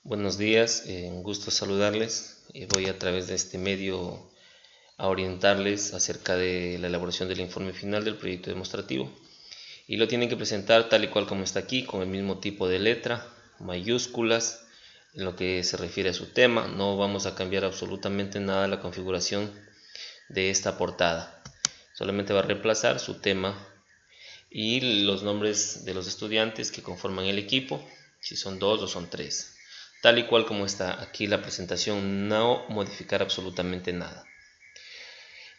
Buenos días, un gusto saludarles. Voy a través de este medio a orientarles acerca de la elaboración del informe final del proyecto demostrativo. Y lo tienen que presentar tal y cual como está aquí, con el mismo tipo de letra, mayúsculas, en lo que se refiere a su tema. No vamos a cambiar absolutamente nada de la configuración de esta portada. Solamente va a reemplazar su tema y los nombres de los estudiantes que conforman el equipo, si son dos o son tres. Tal y cual como está aquí la presentación, no modificar absolutamente nada.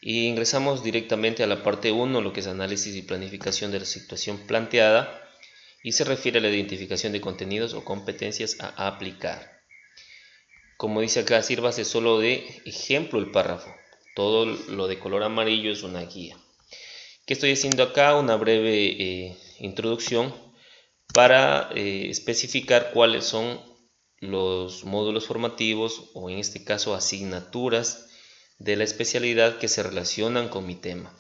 Y ingresamos directamente a la parte 1, lo que es análisis y planificación de la situación planteada, y se refiere a la identificación de contenidos o competencias a aplicar. Como dice acá, sírvase solo de ejemplo el párrafo. Todo lo de color amarillo es una guía. ¿Qué estoy haciendo acá? Una breve introducción para especificar cuáles son los módulos formativos, o en este caso asignaturas de la especialidad que se relacionan con mi tema.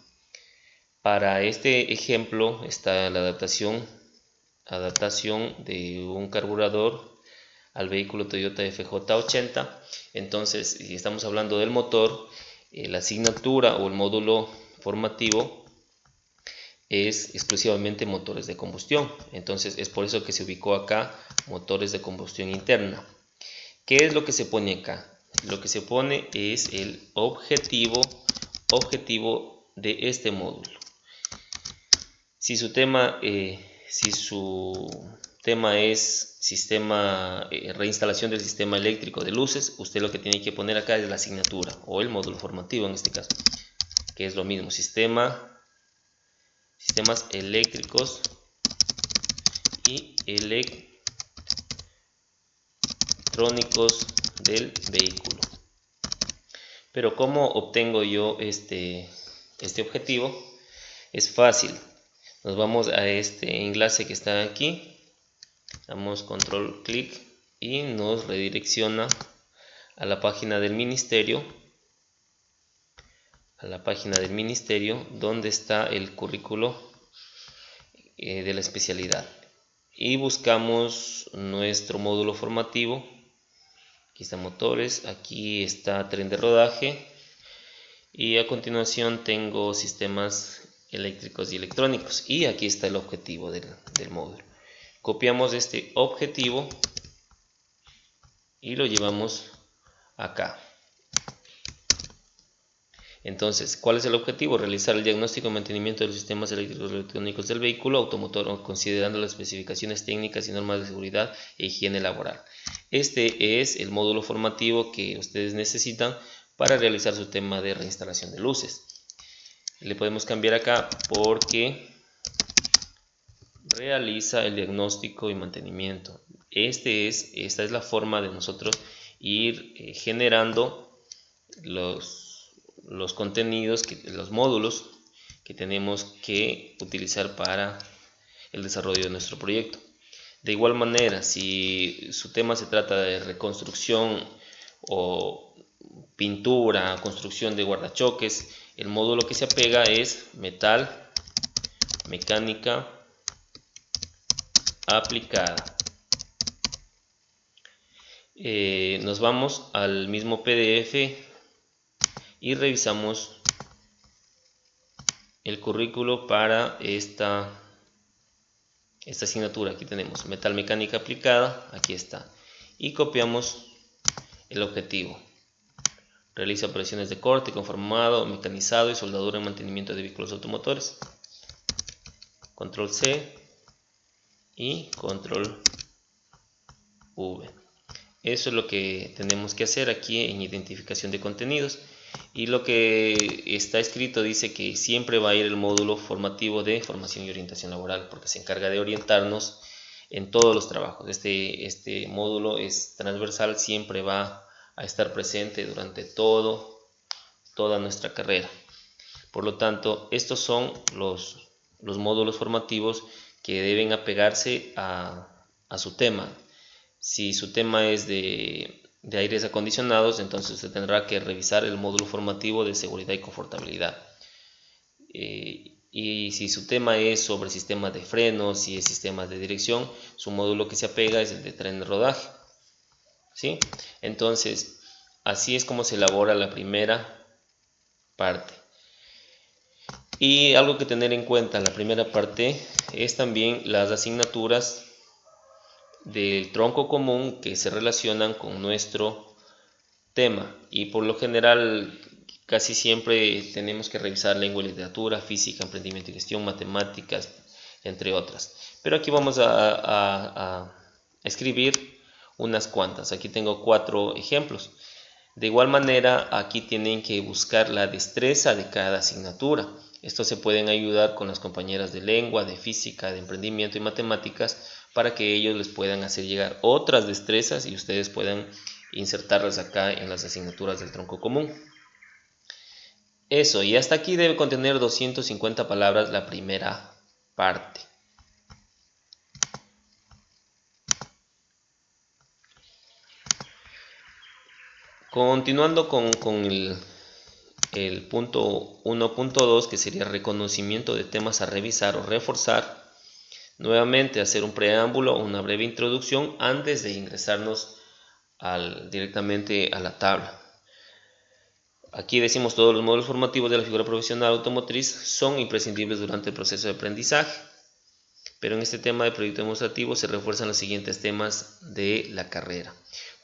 Para este ejemplo está la adaptación de un carburador al vehículo Toyota FJ80. Entonces, si estamos hablando del motor, la asignatura o el módulo formativo es exclusivamente motores de combustión. Entonces es por eso que se ubicó acá motores de combustión interna. ¿Qué es lo que se pone acá? Lo que se pone es el objetivo de este módulo. Si su tema es reinstalación del sistema eléctrico de luces, usted lo que tiene que poner acá es la asignatura o el módulo formativo en este caso, que es lo mismo, sistemas eléctricos y electrónicos del vehículo. Pero ¿cómo obtengo yo este objetivo? Es fácil. Nos vamos a este enlace que está aquí, damos control clic y nos redirecciona a la página del ministerio, donde está el currículo de la especialidad, y buscamos nuestro módulo formativo. Aquí está motores, aquí está tren de rodaje, y a continuación tengo sistemas eléctricos y electrónicos, y aquí está el objetivo del módulo. Copiamos este objetivo y lo llevamos acá. Entonces, ¿cuál es el objetivo? Realizar el diagnóstico y mantenimiento de los sistemas eléctricos y electrónicos del vehículo automotor, considerando las especificaciones técnicas y normas de seguridad e higiene laboral. Este es el módulo formativo que ustedes necesitan para realizar su tema de reinstalación de luces. Le podemos cambiar acá porque realiza el diagnóstico y mantenimiento. Esta es la forma de nosotros ir generando los contenidos, los módulos que tenemos que utilizar para el desarrollo de nuestro proyecto. De igual manera, si su tema se trata de reconstrucción o pintura, construcción de guardachoques, el módulo que se apega es metal, mecánica aplicada. Nos vamos al mismo PDF y revisamos el currículo para esta asignatura. Aquí tenemos metal mecánica aplicada, aquí está, y copiamos el objetivo. Realiza operaciones de corte, conformado, mecanizado y soldadura en mantenimiento de vehículos automotores. Control C y control V. Eso es lo que tenemos que hacer aquí en identificación de contenidos. Y lo que está escrito dice que siempre va a ir el módulo formativo de formación y orientación laboral, porque se encarga de orientarnos en todos los trabajos. Este módulo es transversal, siempre va a estar presente durante toda nuestra carrera. Por lo tanto, estos son los módulos formativos que deben apegarse a su tema. Si su tema es de aires acondicionados, entonces usted tendrá que revisar el módulo formativo de seguridad y confortabilidad. Y si su tema es sobre sistemas de frenos y sistemas de dirección, su módulo que se apega es el de tren de rodaje. ¿sí? Entonces, así es como se elabora la primera parte. Y algo que tener en cuenta, la primera parte es también las asignaturas del tronco común que se relacionan con nuestro tema, y por lo general casi siempre tenemos que revisar lengua y literatura, física, emprendimiento y gestión, matemáticas, entre otras. Pero aquí vamos a escribir unas cuantas. Aquí tengo 4 ejemplos. De igual manera, aquí tienen que buscar la destreza de cada asignatura. Estos se pueden ayudar con las compañeras de lengua, de física, de emprendimiento y matemáticas, para que ellos les puedan hacer llegar otras destrezas y ustedes puedan insertarlas acá en las asignaturas del tronco común. Eso, y hasta aquí debe contener 250 palabras la primera parte. Continuando con el punto 1.2, que sería reconocimiento de temas a revisar o reforzar. Nuevamente hacer un preámbulo o una breve introducción antes de ingresarnos directamente a la tabla. Aquí decimos todos los módulos formativos de la figura profesional automotriz son imprescindibles durante el proceso de aprendizaje, pero en este tema de proyecto demostrativo se refuerzan los siguientes temas de la carrera.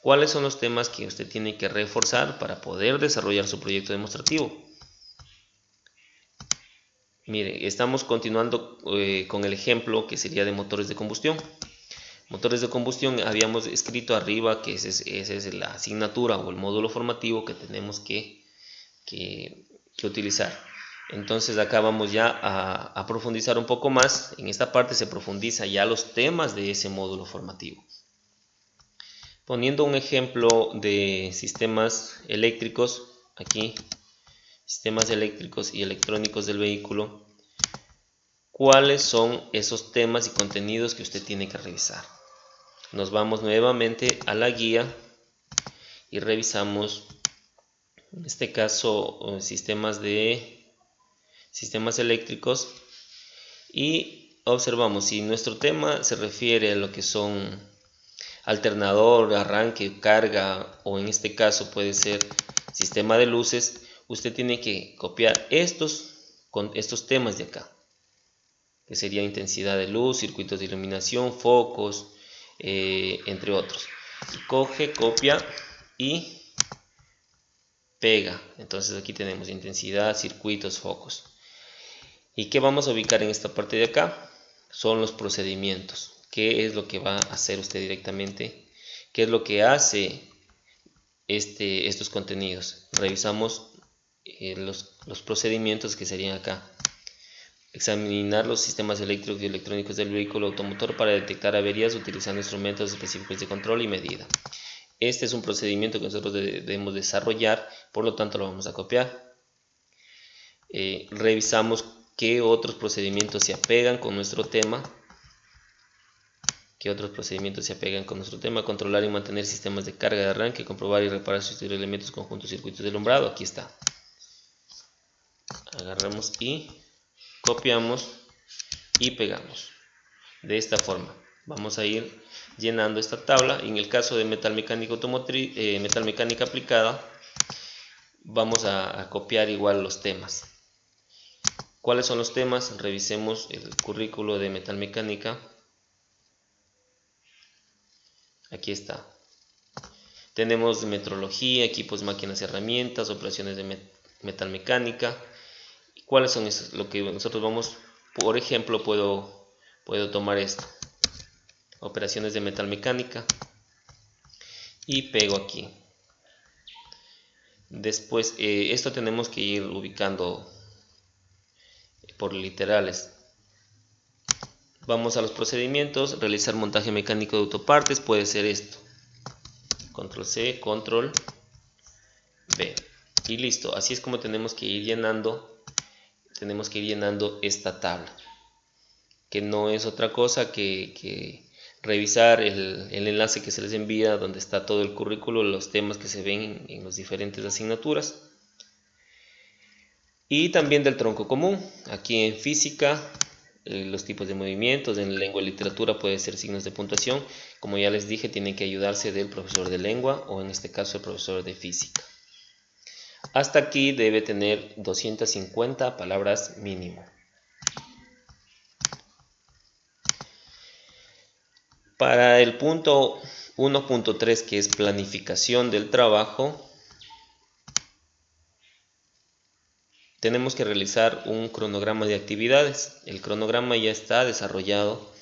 ¿Cuáles son los temas que usted tiene que reforzar para poder desarrollar su proyecto demostrativo? Mire, estamos continuando con el ejemplo que sería de motores de combustión. Motores de combustión, habíamos escrito arriba que esa es la asignatura o el módulo formativo que tenemos que utilizar. Entonces acá vamos ya a profundizar un poco más. En esta parte se profundiza ya los temas de ese módulo formativo. Poniendo un ejemplo de sistemas eléctricos, aquí, sistemas eléctricos y electrónicos del vehículo, ¿cuáles son esos temas y contenidos que usted tiene que revisar? Nos vamos nuevamente a la guía y revisamos, en este caso, sistemas eléctricos, y observamos si nuestro tema se refiere a lo que son alternador, arranque, carga, o en este caso puede ser sistema de luces. Usted tiene que copiar estos temas de acá, que sería intensidad de luz, circuitos de iluminación, focos, entre otros. Y coge, copia y pega. Entonces aquí tenemos intensidad, circuitos, focos. ¿Y qué vamos a ubicar en esta parte de acá? Son los procedimientos. ¿Qué es lo que va a hacer usted directamente? ¿Qué es lo que hace estos contenidos? Revisamos los procedimientos que serían acá. Examinar los sistemas eléctricos y electrónicos del vehículo automotor para detectar averías utilizando instrumentos específicos de control y medida. Este es un procedimiento que nosotros debemos desarrollar, por lo tanto lo vamos a copiar. Revisamos qué otros procedimientos se apegan con nuestro tema. Controlar y mantener sistemas de carga de arranque, comprobar y reparar sustituir elementos, conjuntos, circuitos de alumbrado. Aquí está. Agarramos y copiamos y pegamos. De esta forma vamos a ir llenando esta tabla. En el caso de metal mecánica automotriz, metal mecánica aplicada, vamos a copiar igual los temas. ¿Cuáles son los temas? Revisemos el currículo de metal mecánica. Aquí está. Tenemos metrología, equipos, máquinas, herramientas, operaciones de metal mecánica. ¿Cuáles son esos? Lo que nosotros vamos, por ejemplo, puedo tomar esto. Operaciones de metal mecánica. Y pego aquí. Después, esto tenemos que ir ubicando por literales. Vamos a los procedimientos. Realizar montaje mecánico de autopartes. Puede ser esto. Control C, Control V. Y listo. Así es como tenemos que ir llenando. Esta tabla. Que no es otra cosa que revisar el enlace que se les envía, donde está todo el currículo, los temas que se ven en las diferentes asignaturas. Y también del tronco común. Aquí en física los tipos de movimientos. En lengua y literatura puede ser signos de puntuación. Como ya les dije, tienen que ayudarse del profesor de lengua o en este caso el profesor de física. Hasta aquí debe tener 250 palabras mínimo. Para el punto 1.3, que es planificación del trabajo, tenemos que realizar un cronograma de actividades. El cronograma ya está desarrollado,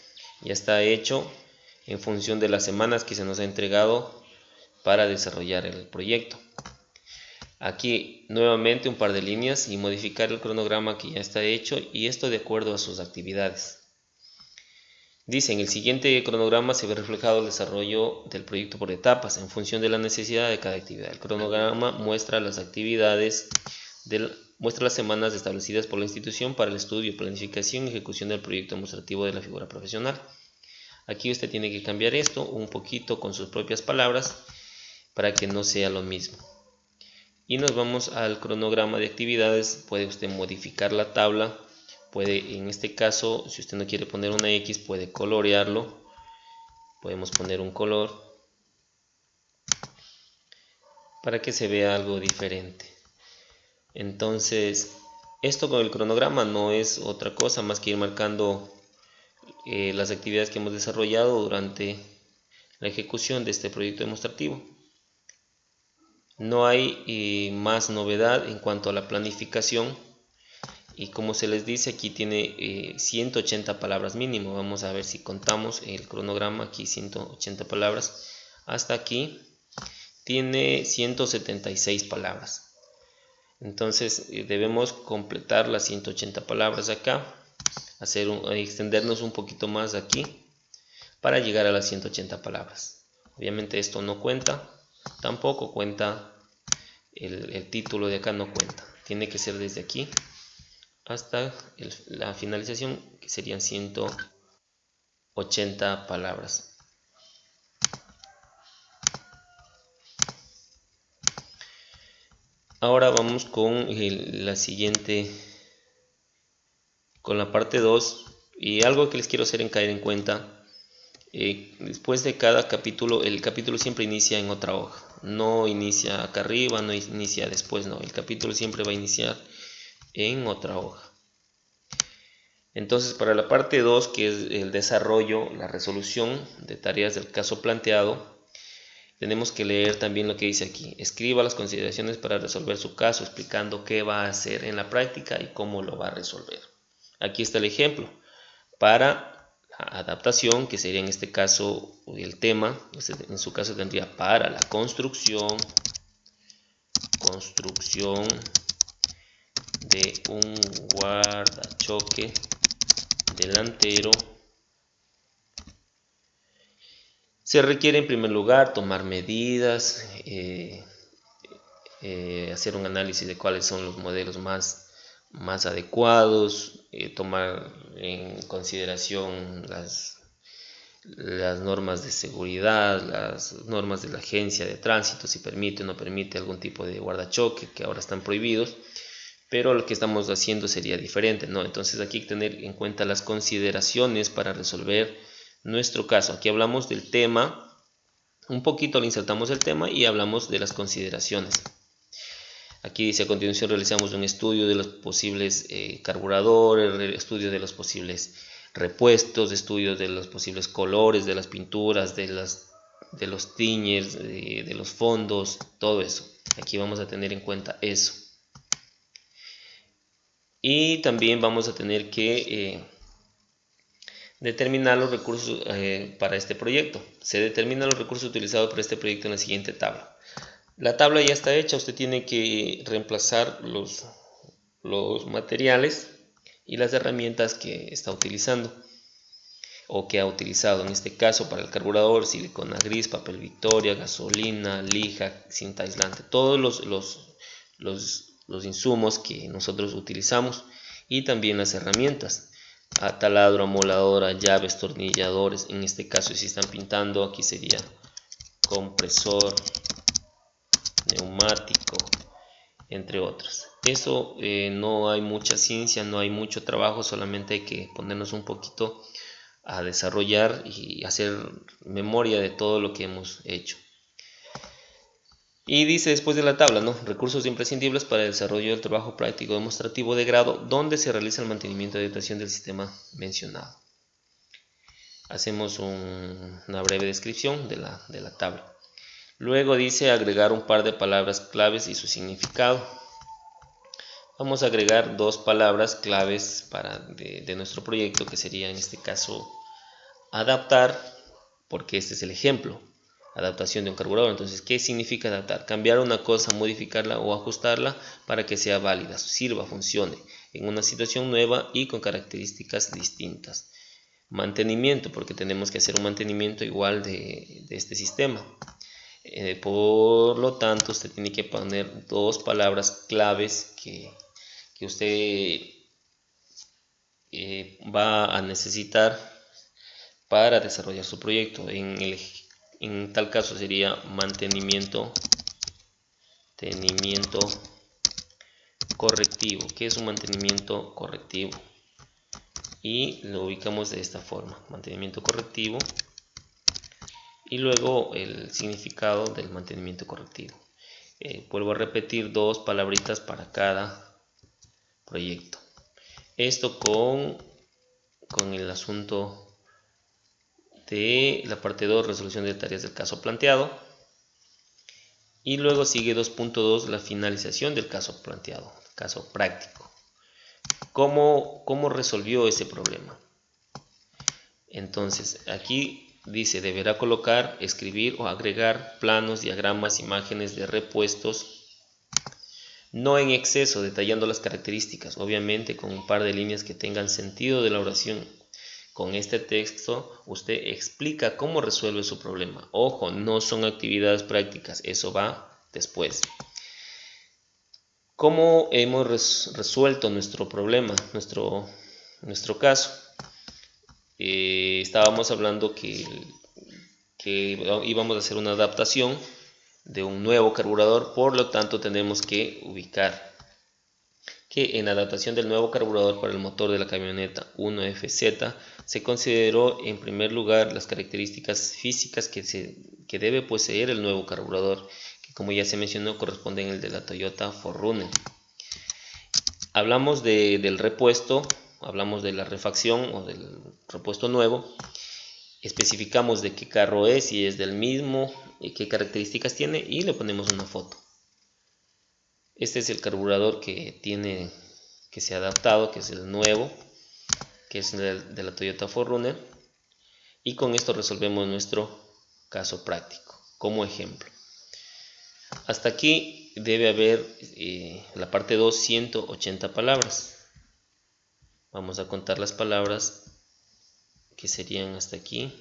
ya está hecho en función de las semanas que se nos ha entregado para desarrollar el proyecto. Aquí nuevamente un par de líneas y modificar el cronograma que ya está hecho, y esto de acuerdo a sus actividades. Dice, en el siguiente cronograma se ve reflejado el desarrollo del proyecto por etapas en función de la necesidad de cada actividad. El cronograma muestra las actividades, muestra las semanas establecidas por la institución para el estudio, planificación y ejecución del proyecto demostrativo de la figura profesional. Aquí usted tiene que cambiar esto un poquito con sus propias palabras para que no sea lo mismo. Y nos vamos al cronograma de actividades. Puede usted modificar la tabla. Puede, en este caso, si usted no quiere poner una X, puede colorearlo. Podemos poner un color para que se vea algo diferente. Entonces, esto con el cronograma no es otra cosa más que ir marcando las actividades que hemos desarrollado durante la ejecución de este proyecto demostrativo. No hay más novedad en cuanto a la planificación. Y como se les dice, aquí tiene 180 palabras mínimo. Vamos a ver si contamos el cronograma. Aquí 180 palabras. Hasta aquí tiene 176 palabras. Entonces debemos completar las 180 palabras acá. Extendernos un poquito más aquí para llegar a las 180 palabras. Obviamente esto no cuenta. Tampoco cuenta el título de acá, no cuenta. Tiene que ser desde aquí hasta la finalización, que serían 180 palabras. Ahora vamos con la siguiente, con la parte 2, y algo que les quiero hacer caer en cuenta. Después de cada capítulo, el capítulo siempre inicia en otra hoja. No inicia acá arriba, no inicia después, no. El capítulo siempre va a iniciar en otra hoja. Entonces, para la parte 2, que es el desarrollo, la resolución de tareas del caso planteado, tenemos que leer también lo que dice aquí. Escriba las consideraciones para resolver su caso, explicando qué va a hacer en la práctica y cómo lo va a resolver. Aquí está el ejemplo. Para la adaptación, que sería en este caso el tema, en su caso tendría para la construcción de un guardachoque delantero, se requiere en primer lugar tomar medidas, hacer un análisis de cuáles son los modelos más adecuados, tomar en consideración las normas de seguridad, las normas de la agencia de tránsito, si permite o no permite algún tipo de guardachoque que ahora están prohibidos, pero lo que estamos haciendo sería diferente, ¿no? Entonces aquí hay que tener en cuenta las consideraciones para resolver nuestro caso. Aquí hablamos del tema, un poquito le insertamos el tema y hablamos de las consideraciones. Aquí dice: a continuación realizamos un estudio de los posibles carburadores, estudio de los posibles repuestos, estudio de los posibles colores de las pinturas, de los tiñers, de los fondos, todo eso. Aquí vamos a tener en cuenta eso. Y también vamos a tener que determinar los recursos para este proyecto. Se determinan los recursos utilizados para este proyecto en la siguiente tabla. La tabla ya está hecha, usted tiene que reemplazar los materiales y las herramientas que está utilizando o que ha utilizado. En este caso, para el carburador, silicona gris, papel Victoria, gasolina, lija, cinta aislante, todos los insumos que nosotros utilizamos, y también las herramientas: taladro, amoladora, llaves, tornilladores. En este caso, si están pintando, aquí sería compresor, neumático, entre otros. Eso no hay mucha ciencia, no hay mucho trabajo, solamente hay que ponernos un poquito a desarrollar y hacer memoria de todo lo que hemos hecho. Y dice después de la tabla, ¿no? Recursos imprescindibles para el desarrollo del trabajo práctico demostrativo de grado donde se realiza el mantenimiento de dotación del sistema mencionado. Hacemos una breve descripción de la tabla. Luego dice agregar un par de palabras claves y su significado. Vamos a agregar dos palabras claves de nuestro proyecto, que sería en este caso adaptar, porque este es el ejemplo. Adaptación de un carburador. Entonces, ¿qué significa adaptar? Cambiar una cosa, modificarla o ajustarla para que sea válida, sirva, funcione en una situación nueva y con características distintas. Mantenimiento, porque tenemos que hacer un mantenimiento igual de este sistema. Por lo tanto, usted tiene que poner dos palabras claves que usted va a necesitar para desarrollar su proyecto. En tal caso sería mantenimiento correctivo. ¿Qué es un mantenimiento correctivo? Y lo ubicamos de esta forma: mantenimiento correctivo, y luego el significado del mantenimiento correctivo. Vuelvo a repetir, dos palabritas para cada proyecto. Esto con el asunto de la parte 2, resolución de tareas del caso planteado. Y luego sigue 2.2, la finalización del caso planteado, caso práctico. ¿Cómo resolvió ese problema? Entonces, aquí dice, deberá colocar, escribir o agregar planos, diagramas, imágenes de repuestos, no en exceso, detallando las características, obviamente con un par de líneas que tengan sentido de la oración. Con este texto usted explica cómo resuelve su problema. Ojo, no son actividades prácticas, eso va después. ¿Cómo hemos resuelto nuestro problema, nuestro caso? Estábamos hablando que íbamos a hacer una adaptación de un nuevo carburador, por lo tanto tenemos que ubicar que en la adaptación del nuevo carburador para el motor de la camioneta 1FZ se consideró en primer lugar las características físicas que debe poseer el nuevo carburador, que como ya se mencionó corresponden al de la Toyota 4Runner. Hablamos del repuesto, hablamos de la refacción o del repuesto nuevo, especificamos de qué carro es, si es del mismo, qué características tiene, y le ponemos una foto. Este es el carburador que se ha adaptado, que es el nuevo, que es de la Toyota 4Runner, y con esto resolvemos nuestro caso práctico como ejemplo. Hasta aquí debe haber la parte 2, 180 palabras. Vamos a contar las palabras que serían hasta aquí.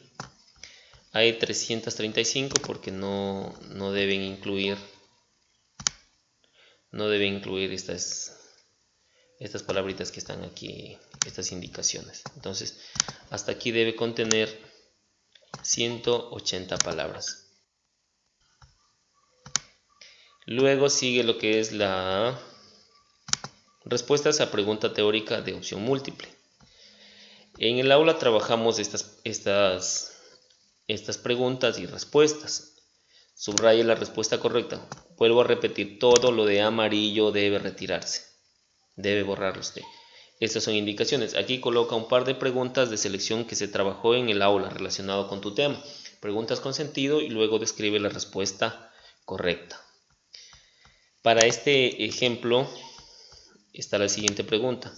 Hay 335 porque no deben incluir estas palabritas que están aquí, estas indicaciones. Entonces, hasta aquí debe contener 180 palabras. Luego sigue lo que es la respuestas a pregunta teórica de opción múltiple. En el aula trabajamos estas preguntas y respuestas. Subraye la respuesta correcta. Vuelvo a repetir, todo lo de amarillo debe retirarse. Debe borrarlo usted. Estas son indicaciones. Aquí coloca un par de preguntas de selección que se trabajó en el aula relacionado con tu tema. Preguntas con sentido y luego describe la respuesta correcta. Para este ejemplo está la siguiente pregunta.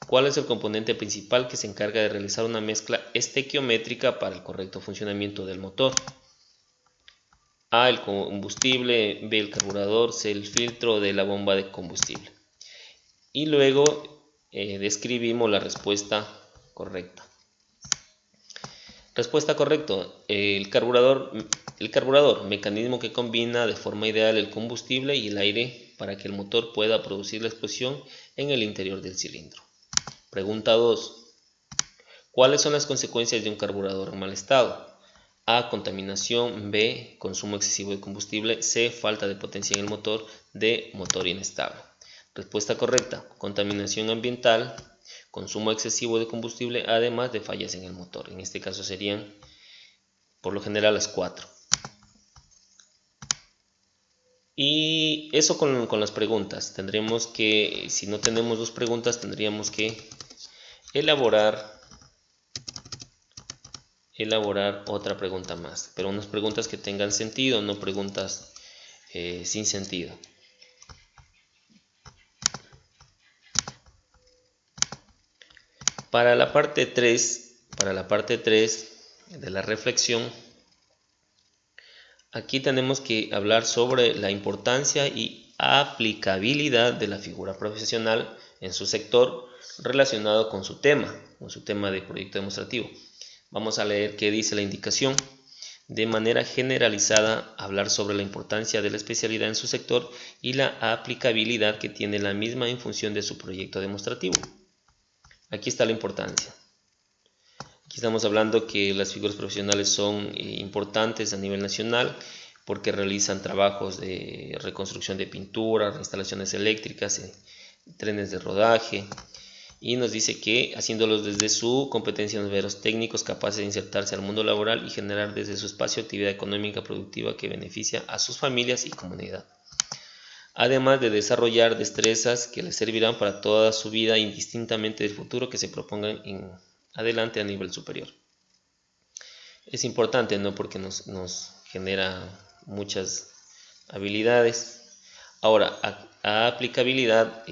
¿Cuál es el componente principal que se encarga de realizar una mezcla estequiométrica para el correcto funcionamiento del motor? A, el combustible, B, el carburador, C, el filtro de la bomba de combustible. Y luego describimos la respuesta correcta. Respuesta correcta: el carburador, mecanismo que combina de forma ideal el combustible y el aire para que el motor pueda producir la explosión en el interior del cilindro. Pregunta 2. ¿Cuáles son las consecuencias de un carburador en mal estado? A, contaminación. B, consumo excesivo de combustible. C, falta de potencia en el motor. D, motor inestable. Respuesta correcta: contaminación ambiental, consumo excesivo de combustible, además de fallas en el motor. En este caso serían por lo general las 4. Y eso con las preguntas. Tendremos que, si no tenemos 2 preguntas, tendríamos que elaborar otra pregunta más, pero unas preguntas que tengan sentido, no preguntas sin sentido. Para la parte 3 de la reflexión, aquí tenemos que hablar sobre la importancia y aplicabilidad de la figura profesional en su sector relacionado con su tema de proyecto demostrativo. Vamos a leer qué dice la indicación. De manera generalizada, hablar sobre la importancia de la especialidad en su sector y la aplicabilidad que tiene la misma en función de su proyecto demostrativo. Aquí está la importancia. Aquí estamos hablando que las figuras profesionales son importantes a nivel nacional porque realizan trabajos de reconstrucción de pintura, instalaciones eléctricas, trenes de rodaje, y nos dice que haciéndolos desde su competencia en los verdaderos técnicos capaces de insertarse al mundo laboral y generar desde su espacio actividad económica productiva que beneficia a sus familias y comunidad, además de desarrollar destrezas que les servirán para toda su vida indistintamente del futuro que se propongan en adelante a nivel superior. Es importante, ¿no? Porque nos genera muchas habilidades. Ahora, a aplicabilidad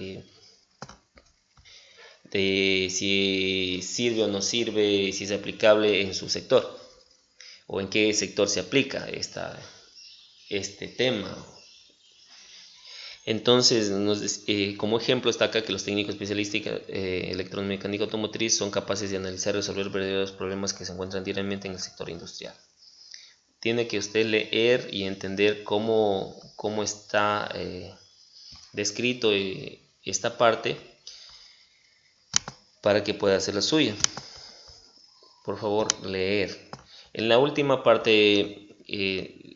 de si sirve o no sirve, si es aplicable en su sector o en qué sector se aplica este tema. Entonces, como ejemplo está acá que los técnicos especialistas electromecánica automotriz son capaces de analizar y resolver verdaderos problemas que se encuentran diariamente en el sector industrial. Tiene que usted leer y entender cómo está descrito esta parte para que pueda hacer la suya. Por favor, leer. En la última parte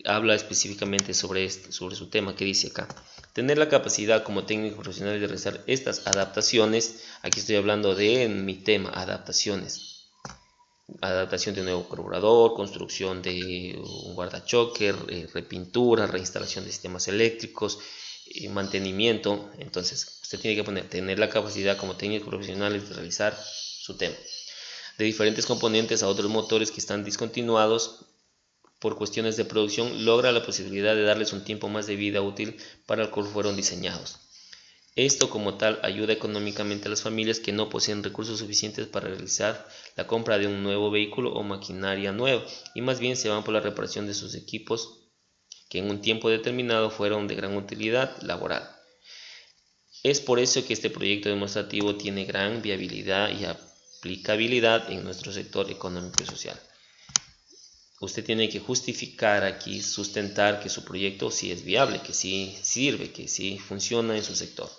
habla específicamente sobre su tema, que dice acá: tener la capacidad como técnico profesional de realizar estas adaptaciones. Aquí estoy hablando de mi tema, adaptaciones. Adaptación de un nuevo carburador, construcción de un guardachoque, repintura, reinstalación de sistemas eléctricos, mantenimiento. Entonces, usted tiene que tener la capacidad como técnico profesional de realizar su tema. De diferentes componentes a otros motores que están discontinuados por cuestiones de producción, logra la posibilidad de darles un tiempo más de vida útil para el cual fueron diseñados. Esto como tal ayuda económicamente a las familias que no poseen recursos suficientes para realizar la compra de un nuevo vehículo o maquinaria nueva y más bien se van por la reparación de sus equipos que en un tiempo determinado fueron de gran utilidad laboral. Es por eso que este proyecto demostrativo tiene gran viabilidad y aplicabilidad en nuestro sector económico y social. Usted tiene que justificar aquí, sustentar que su proyecto sí es viable, que sí sirve, que sí funciona en su sector.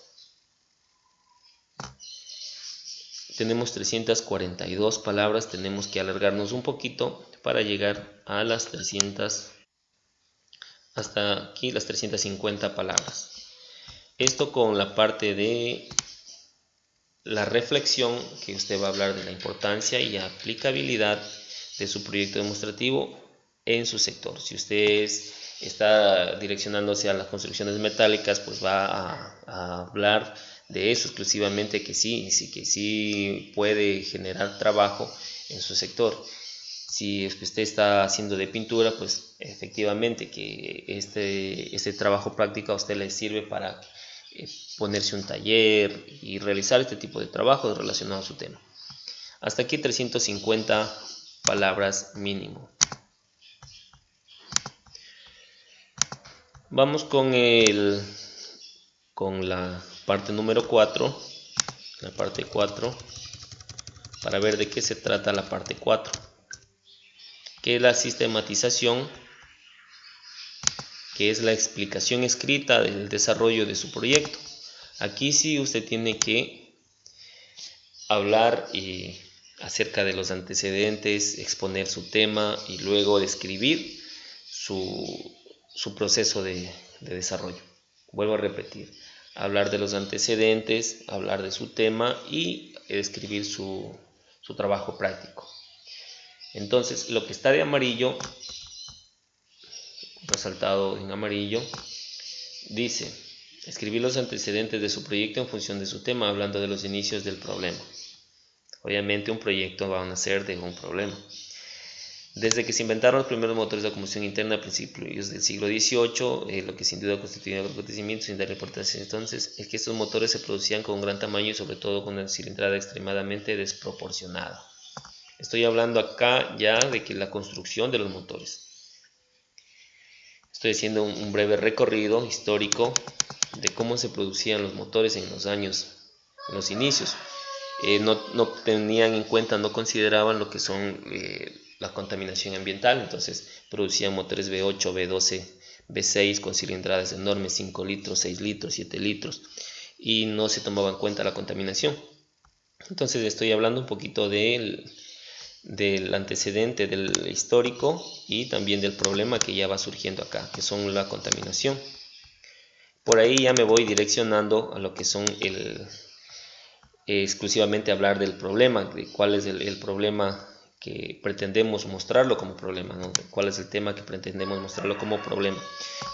Tenemos 342 palabras, tenemos que alargarnos un poquito para llegar a las 300, hasta aquí las 350 palabras. Esto con la parte de la reflexión, que usted va a hablar de la importancia y aplicabilidad de su proyecto demostrativo en su sector. Si usted está direccionándose a las construcciones metálicas, pues va a hablar de eso exclusivamente, que sí puede generar trabajo en su sector. Si es que usted está haciendo de pintura, pues efectivamente que este trabajo práctico a usted le sirve para ponerse un taller y realizar este tipo de trabajos relacionados a su tema. Hasta aquí 350 palabras mínimo. Vamos con la parte número 4, la parte 4, para ver de qué se trata la parte 4, que es la sistematización, que es la explicación escrita del desarrollo de su proyecto. Aquí sí usted tiene que hablar acerca de los antecedentes, exponer su tema y luego describir su proceso de desarrollo. Vuelvo a repetir, hablar de los antecedentes, hablar de su tema y describir su trabajo práctico. Entonces, lo que está de amarillo, resaltado en amarillo, dice: escribir los antecedentes de su proyecto en función de su tema, hablando de los inicios del problema. Obviamente un proyecto va a nacer de un problema. Desde que se inventaron los primeros motores de combustión interna a principios del siglo XVIII, lo que sin duda constituye un acontecimiento sin dar importancia entonces es que estos motores se producían con un gran tamaño y sobre todo con una cilindrada extremadamente desproporcionada. Estoy hablando acá ya de que la construcción de los motores. Estoy haciendo un breve recorrido histórico de cómo se producían los motores en los inicios. No tenían en cuenta, no consideraban lo que son la contaminación ambiental. Entonces producían motores V8, V12, V6 con cilindradas enormes, 5 litros, 6 litros, 7 litros, y no se tomaba en cuenta la contaminación. Entonces estoy hablando un poquito del antecedente, del histórico, y también del problema que ya va surgiendo acá, que son la contaminación. Por ahí ya me voy direccionando a lo que son exclusivamente hablar del problema, de cuál es el problema que pretendemos mostrarlo como problema, ¿no? Cuál es el tema que pretendemos mostrarlo como problema,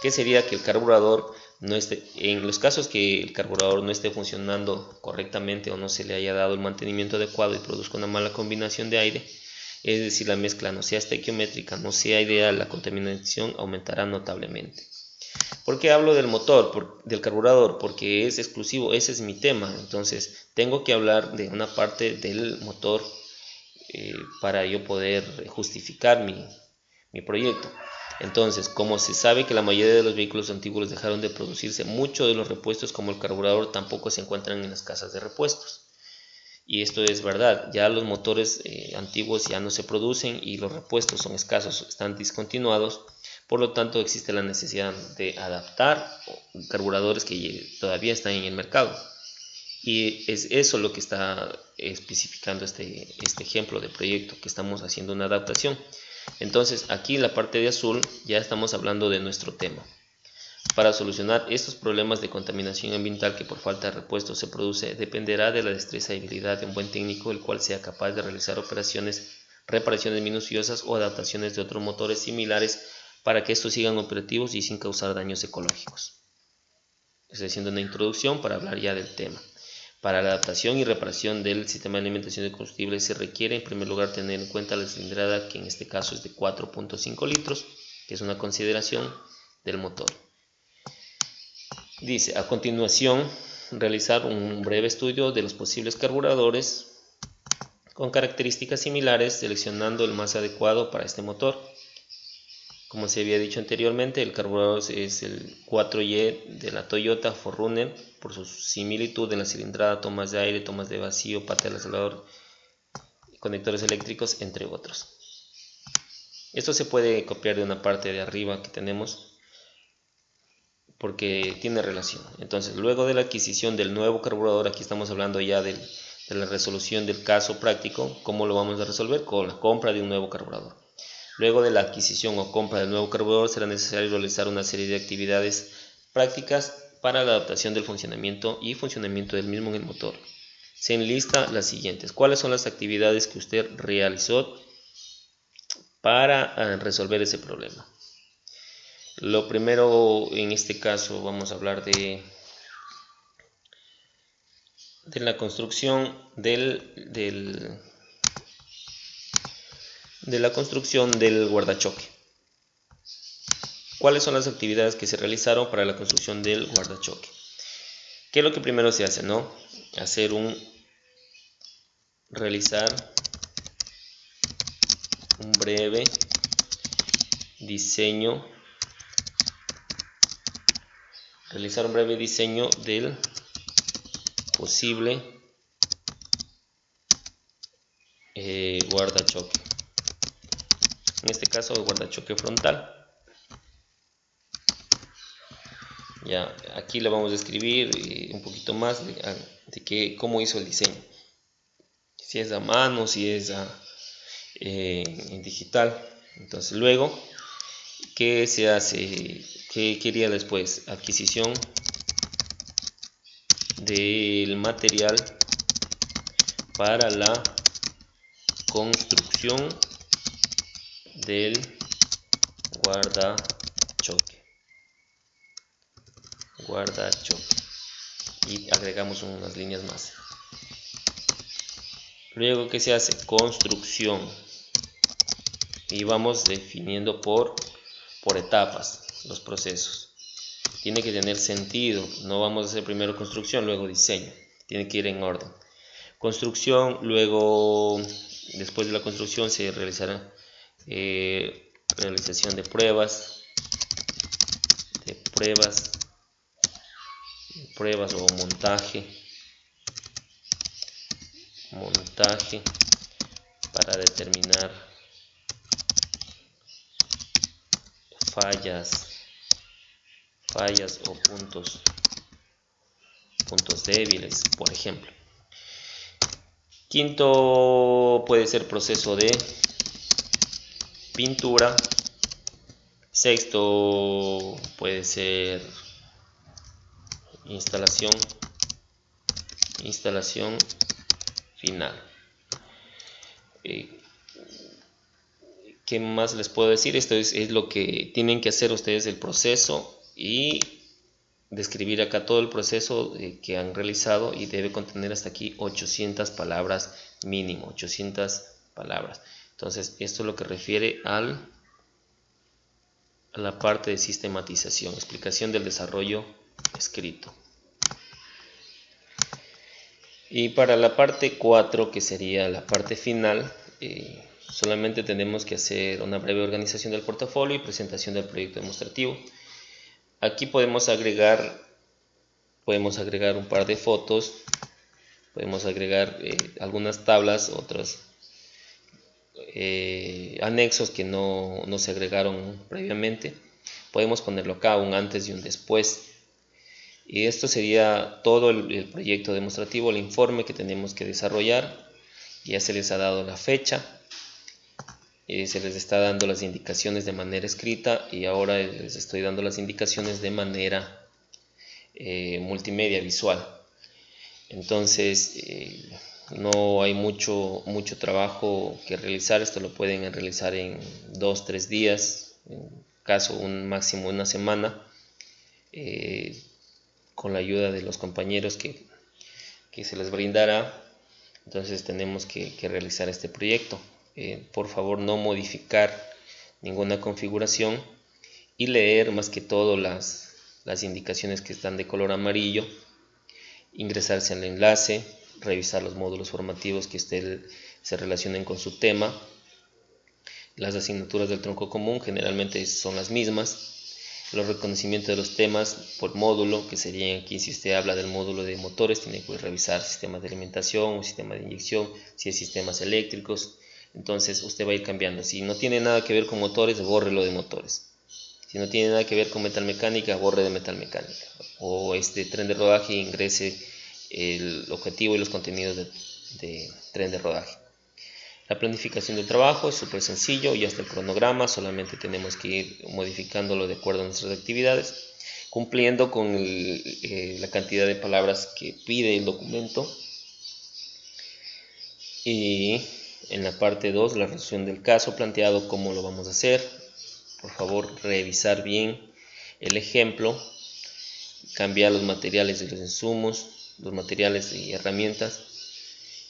que sería que el carburador no esté, en los casos que el carburador no esté funcionando correctamente o no se le haya dado el mantenimiento adecuado y produzca una mala combinación de aire, es decir, la mezcla no sea estequiométrica, no sea ideal, la contaminación aumentará notablemente. ¿Por qué hablo del motor, del carburador? Porque es exclusivo, ese es mi tema. Entonces tengo que hablar de una parte del motor para yo poder justificar mi proyecto. Entonces, como se sabe que la mayoría de los vehículos antiguos dejaron de producirse, muchos de los repuestos como el carburador tampoco se encuentran en las casas de repuestos. Y esto es verdad, ya los motores antiguos ya no se producen y los repuestos son escasos, están discontinuados. Por lo tanto, existe la necesidad de adaptar carburadores que todavía están en el mercado. Y es eso lo que está especificando este ejemplo de proyecto, que estamos haciendo una adaptación. Entonces, aquí en la parte de azul ya estamos hablando de nuestro tema. Para solucionar estos problemas de contaminación ambiental que por falta de repuestos se produce, dependerá de la destreza y habilidad de un buen técnico, el cual sea capaz de realizar reparaciones minuciosas o adaptaciones de otros motores similares para que estos sigan operativos y sin causar daños ecológicos. Estoy haciendo una introducción para hablar ya del tema. Para la adaptación y reparación del sistema de alimentación de combustible se requiere en primer lugar tener en cuenta la cilindrada, que en este caso es de 4.5 litros, que es una consideración del motor. Dice, a continuación, realizar un breve estudio de los posibles carburadores con características similares, seleccionando el más adecuado para este motor. Como se había dicho anteriormente, el carburador es el 4Y de la Toyota 4Runner por su similitud en la cilindrada, tomas de aire, tomas de vacío, parte del acelerador, conectores eléctricos, entre otros. Esto se puede copiar de una parte de arriba que tenemos porque tiene relación. Entonces, luego de la adquisición del nuevo carburador, aquí estamos hablando ya de la resolución del caso práctico. ¿Cómo lo vamos a resolver? Con la compra de un nuevo carburador. Luego de la adquisición o compra del nuevo carburador será necesario realizar una serie de actividades prácticas para la adaptación del funcionamiento del mismo en el motor. Se enlista las siguientes. ¿Cuáles son las actividades que usted realizó para resolver ese problema? Lo primero, en este caso, vamos a hablar de la construcción de la construcción del guardachoque. ¿Cuáles son las actividades que se realizaron para la construcción del guardachoque? ¿Qué es lo que primero se hace, no? Realizar un breve diseño del posible guardachoque. En este caso, el guardachoque frontal. Ya, aquí le vamos a escribir un poquito más de cómo hizo el diseño. Si es a mano, si es en digital. Entonces, luego, ¿qué se hace? ¿Qué quería después? Adquisición del material para la construcción del guardachoque. Y agregamos unas líneas más. Luego, ¿qué se hace? Construcción. Y vamos definiendo por etapas los procesos. Tiene que tener sentido. No vamos a hacer primero construcción, luego diseño. Tiene que ir en orden. Construcción, luego, después de la construcción, se realizará realización de pruebas o montaje para determinar fallas o puntos débiles, por ejemplo. Quinto puede ser proceso de pintura. Sexto puede ser instalación final. ¿Qué más les puedo decir? Esto es lo que tienen que hacer ustedes, el proceso, y describir acá todo el proceso que han realizado, y debe contener hasta aquí 800 palabras mínimo, 800 palabras. Entonces, esto es lo que refiere a la parte de sistematización, explicación del desarrollo escrito. Y para la parte 4, que sería la parte final, solamente tenemos que hacer una breve organización del portafolio y presentación del proyecto demostrativo. Aquí podemos agregar un par de fotos, podemos agregar algunas tablas, otros anexos que no se agregaron previamente. Podemos ponerlo acá, un antes y un después. Y esto sería todo el proyecto demostrativo, el informe que tenemos que desarrollar. Ya se les ha dado la fecha, se les está dando las indicaciones de manera escrita, y ahora les estoy dando las indicaciones de manera multimedia, visual. Entonces no hay mucho trabajo que realizar. Esto lo pueden realizar en 2-3 días, en caso un máximo una semana, con la ayuda de los compañeros que se les brindará. Entonces tenemos que realizar este proyecto. Por favor, no modificar ninguna configuración y leer más que todo las indicaciones que están de color amarillo, ingresarse al enlace, revisar los módulos formativos que se relacionen con su tema. Las asignaturas del tronco común generalmente son las mismas. Los reconocimientos de los temas por módulo, que serían aquí, si usted habla del módulo de motores, tiene que revisar sistemas de alimentación o sistema de inyección, si es sistemas eléctricos. Entonces usted va a ir cambiando. Si no tiene nada que ver con motores, bórrelo de motores. Si no tiene nada que ver con metalmecánica, borre de metalmecánica. O tren de rodaje, ingrese el objetivo y los contenidos de tren de rodaje. La planificación del trabajo es súper sencillo, y hasta el cronograma solamente tenemos que ir modificándolo de acuerdo a nuestras actividades, cumpliendo con la cantidad de palabras que pide el documento. Y en la parte 2, la resolución del caso planteado, cómo lo vamos a hacer. Por favor, revisar bien el ejemplo, cambiar los materiales de los insumos, los materiales y herramientas,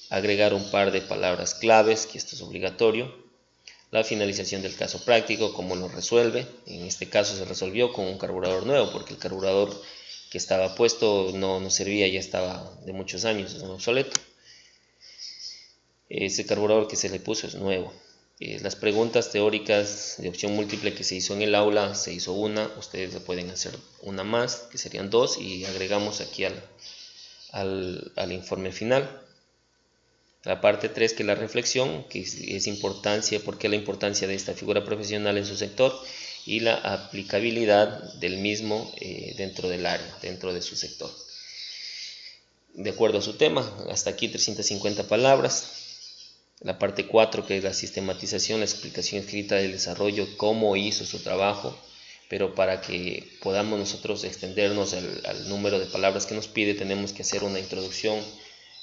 agregar un par de palabras claves, que esto es obligatorio. La finalización del caso práctico, cómo lo resuelve. En este caso se resolvió con un carburador nuevo, porque el carburador que estaba puesto no servía, ya estaba de muchos años, es un obsoleto. Ese carburador que se le puso es nuevo. Las preguntas teóricas de opción múltiple que se hizo en el aula, se hizo una, ustedes le pueden hacer una más, que serían 2, y agregamos aquí al informe final. La parte 3, que es la reflexión, que es importancia, por qué la importancia de esta figura profesional en su sector, y la aplicabilidad del mismo dentro del área, dentro de su sector. De acuerdo a su tema, hasta aquí 350 palabras. La parte 4, que es la sistematización, la explicación escrita del desarrollo, cómo hizo su trabajo, pero para que podamos nosotros extendernos al número de palabras que nos pide, tenemos que hacer una introducción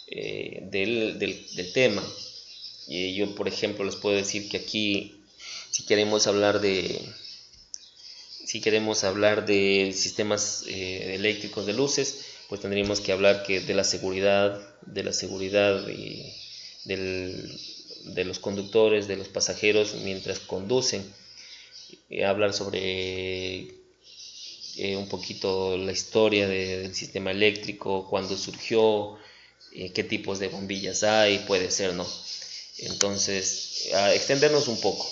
del tema. Y yo, por ejemplo, les puedo decir que aquí, si queremos hablar de sistemas eléctricos de luces, pues tendríamos que hablar de la seguridad de los conductores, de los pasajeros mientras conducen. Hablar sobre un poquito la historia del sistema eléctrico, cuándo surgió, qué tipos de bombillas hay, puede ser, ¿no? Entonces, extendernos un poco.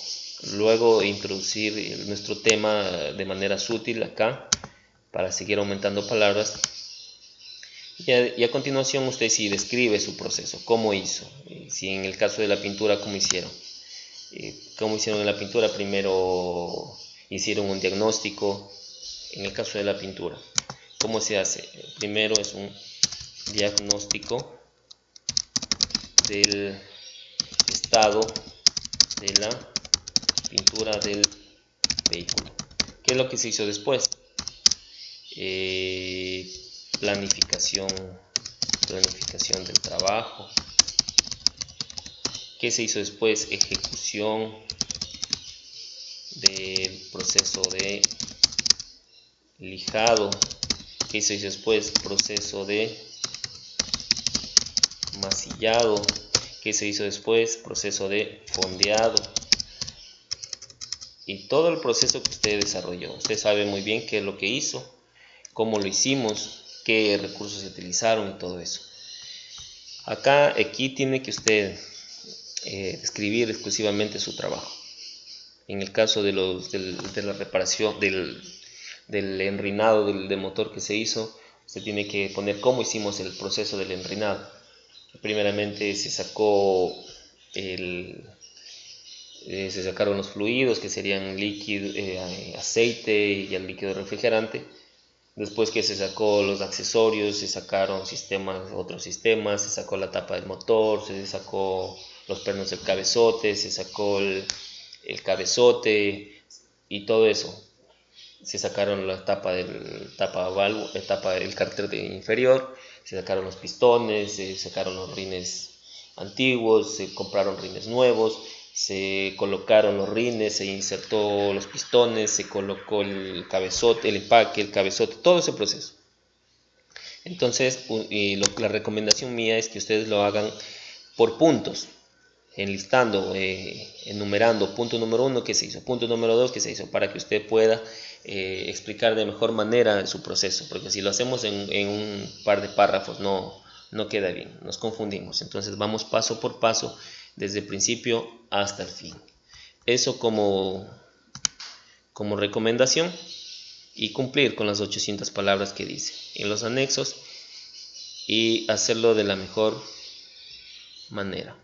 Luego introducir nuestro tema de manera sutil acá para seguir aumentando palabras. Y a continuación usted sí describe su proceso, cómo hizo. Si en el caso de la pintura, cómo hicieron. ¿Cómo hicieron en la pintura? Primero hicieron un diagnóstico. En el caso de la pintura, ¿cómo se hace? Primero es un diagnóstico del estado de la pintura del vehículo. ¿Qué es lo que se hizo después? Planificación del trabajo. ¿Qué se hizo después? Ejecución del proceso de lijado. ¿Qué se hizo después? Proceso de masillado. ¿Qué se hizo después? Proceso de fondeado. Y todo el proceso que usted desarrolló. Usted sabe muy bien qué es lo que hizo, cómo lo hicimos, qué recursos se utilizaron y todo eso. Aquí tiene que usted describir exclusivamente su trabajo. En el caso de la reparación del enrinado del motor que se hizo, usted tiene que poner cómo hicimos el proceso del enrinado. Primeramente se sacaron los fluidos, que serían líquido, aceite y el líquido refrigerante. Después que se sacó los accesorios, se sacaron otros sistemas, se sacó la tapa del motor, se sacó los pernos del cabezote, se sacó el cabezote y todo eso. Se sacaron la tapa del cárter inferior, se sacaron los pistones, se sacaron los rines antiguos, se compraron rines nuevos, se colocaron los rines, se insertó los pistones, se colocó el cabezote, el empaque, el cabezote, todo ese proceso. Entonces, la recomendación mía es que ustedes lo hagan por puntos, enlistando, enumerando punto número 1 que se hizo, punto número 2 que se hizo, para que usted pueda explicar de mejor manera su proceso, porque si lo hacemos en un par de párrafos no queda bien, nos confundimos. Entonces vamos paso por paso desde el principio hasta el fin. Eso como recomendación, y cumplir con las 800 palabras que dice en los anexos y hacerlo de la mejor manera.